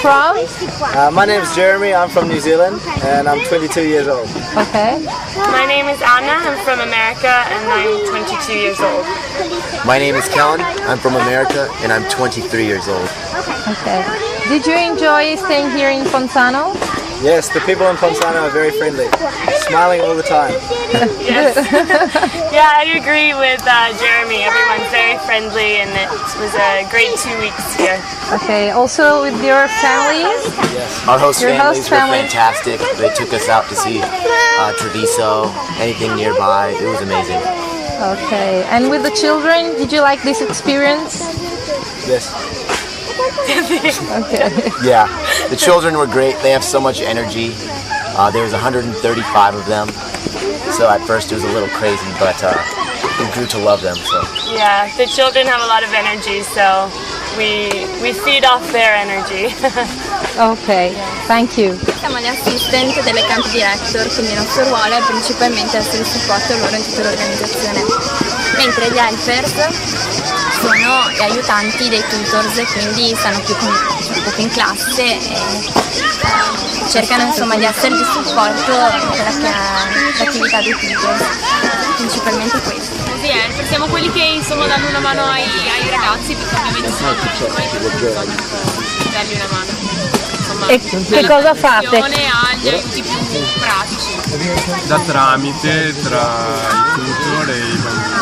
from? My name is Jeremy, I'm from New Zealand and I'm 22 years old. Okay. My name is Anna, I'm from America and I'm 22 years old. My name is Kellen, I'm from America and I'm 23 years old. Okay. Did you enjoy staying here in Ponzano? Yes, the people in Ponzano are very friendly, smiling all the time. Yes. Yeah, I agree with Jeremy. Everyone's very friendly and it was a great 2 weeks here. Okay, also with your families? Yes. Our host Your families host were family. fantastic. They took us out to see Treviso, anything nearby. It was amazing. Okay, and with the children, did you like this experience? Yes. Okay. Yeah, the children were great. They have so much energy. There was 135 of them. So at first it was a little crazy, but we grew to love them. So. Yeah, the children have a lot of energy, so we feed off their energy. Okay, thank you. Siamo gli assistant delle camp director, quindi il nostro ruolo è principalmente essere supporto loro in tutta l'organizzazione, mentre gli helpers sono gli aiutanti dei tutors e quindi stanno più poco in classe e cercano insomma di essere di supporto per l'attività dei tutors, principalmente questo. Sì, siamo quelli che insomma danno una mano ai ragazzi, perché ovviamente sono dargli una mano. E che cosa fate? Agli aiuti più pratici. Da tramite tra i tutor e i bambini.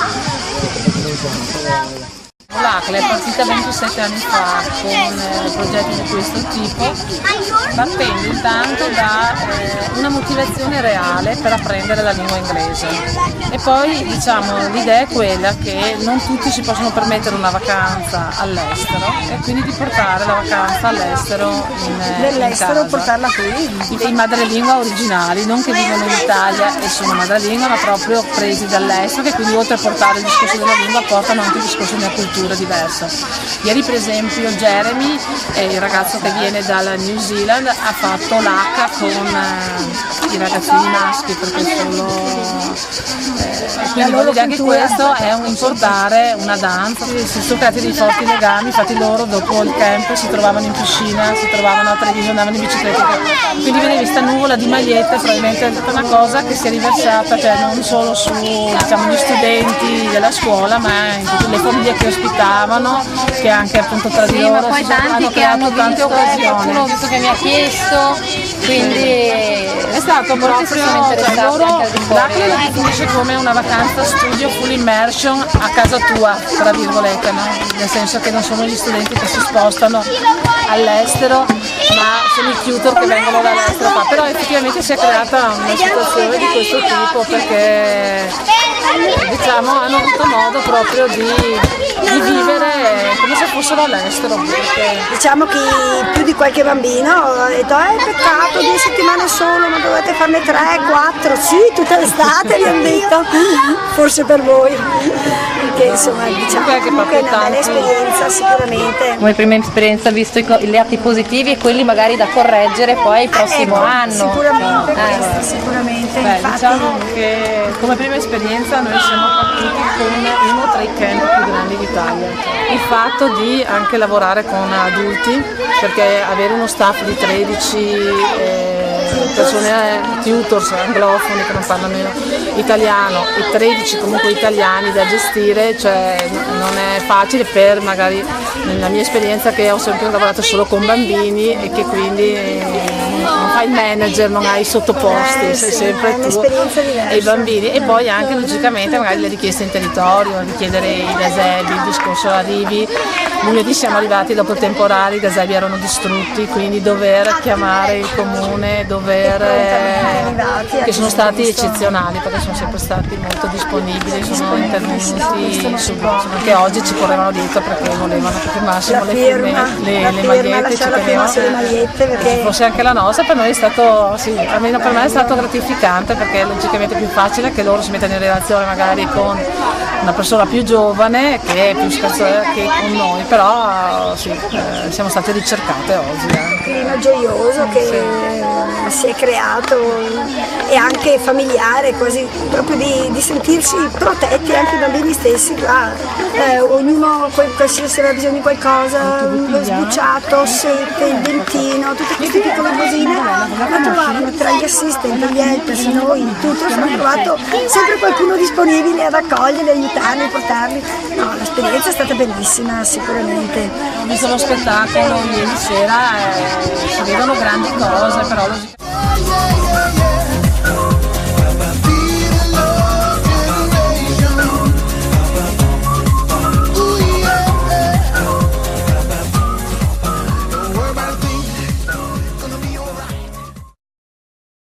L'ACLE è partita 27 anni fa con progetti di questo tipo, partendo intanto da una motivazione reale per apprendere la lingua inglese. E poi diciamo l'idea è quella che non tutti si possono permettere una vacanza all'estero e quindi di portare la vacanza all'estero in casa. Portarla qui? I madrelingua originali, non che vivono in Italia e sono madrelingua, ma proprio presi dall'estero, che quindi oltre a portare il discorso della lingua portano anche il discorso di una cultura diversa. Ieri per esempio Jeremy, il ragazzo che viene dalla New Zealand, ha fatto l'H con i ragazzini maschi, perché quindi voglio dire che questo è un importare una danza, si sono creati dei forti legami. Infatti loro dopo il camp si trovavano in piscina, si trovavano a Treviso, andavano in bicicletta, quindi vedevi questa nuvola di magliette, probabilmente è stata una cosa che si è riversata, cioè non solo su diciamo, gli studenti della scuola, ma in tutte le famiglie che ospitavano, che anche appunto tra di loro ma poi tanti che hanno tante occasioni. Qualcuno ho visto che mi ha chiesto, quindi è stato molti si sono proprio interessati loro, anche al di fuori. l'ACLE la definisce come una vacanza studio full immersion a casa tua, tra virgolette, no? Nel senso che non sono gli studenti che si spostano all'estero, ma sono i tutor che vengono dall'estero qua. Però effettivamente si è creata una situazione di questo tipo, perché diciamo hanno avuto modo proprio di vivere come se fossero all'estero. Perché... Diciamo che più di qualche bambino ha detto peccato, 2 settimane solo, ma dovete farne 3, 4, sì, tutta l'estate vi hanno detto, forse per voi, perché insomma diciamo che è una bella esperienza sicuramente. come prima esperienza visto i lati positivi e quelli magari da correggere poi il prossimo anno. Sicuramente questo, sicuramente. Beh, Infatti, diciamo che come prima esperienza noi siamo partiti con uno tra i camp più grandi d'Italia. Il fatto di anche lavorare con adulti, perché avere uno staff di 13 persone, tutors anglofoni che non parlano italiano e 13 comunque italiani da gestire, cioè non è facile per magari nella mia esperienza che ho sempre lavorato solo con bambini e che quindi non fai il manager, non hai i sottoposti, sei sempre tu e i bambini, e poi anche logicamente magari le richieste in territorio, richiedere i gazebi, il discorso arrivi. Lunedì siamo arrivati dopo il temporale, i gazebi erano distrutti, quindi dover chiamare il comune, che sono stati eccezionali perché sono sempre stati molto disponibili, sono intervenuti subito, anche oggi ci correvano dietro perché volevano che firmassimo le magliette, ci tenevano che fosse anche la nostra. Per noi è stato, sì, almeno per me è stato gratificante, perché logicamente è più facile che loro si mettano in relazione magari con una persona più giovane che è più scherzosa che con noi, però sì, siamo state ricercate oggi anche. Clima gioioso che si è creato e anche familiare, quasi proprio di sentirsi protetti anche i bambini stessi qua, ognuno qualsiasi aveva bisogno di qualcosa, lo sbucciato, sete, il dentino, tutte queste piccole cosine, ma trovavano tra gli assistant, gli helpers, noi, tutto, abbiamo trovato sempre qualcuno disponibile ad accoglierli, aiutarli, portarli. No, l'esperienza è stata bellissima sicuramente. Ho visto lo spettacolo ieri sera, si vedono grandi cose, però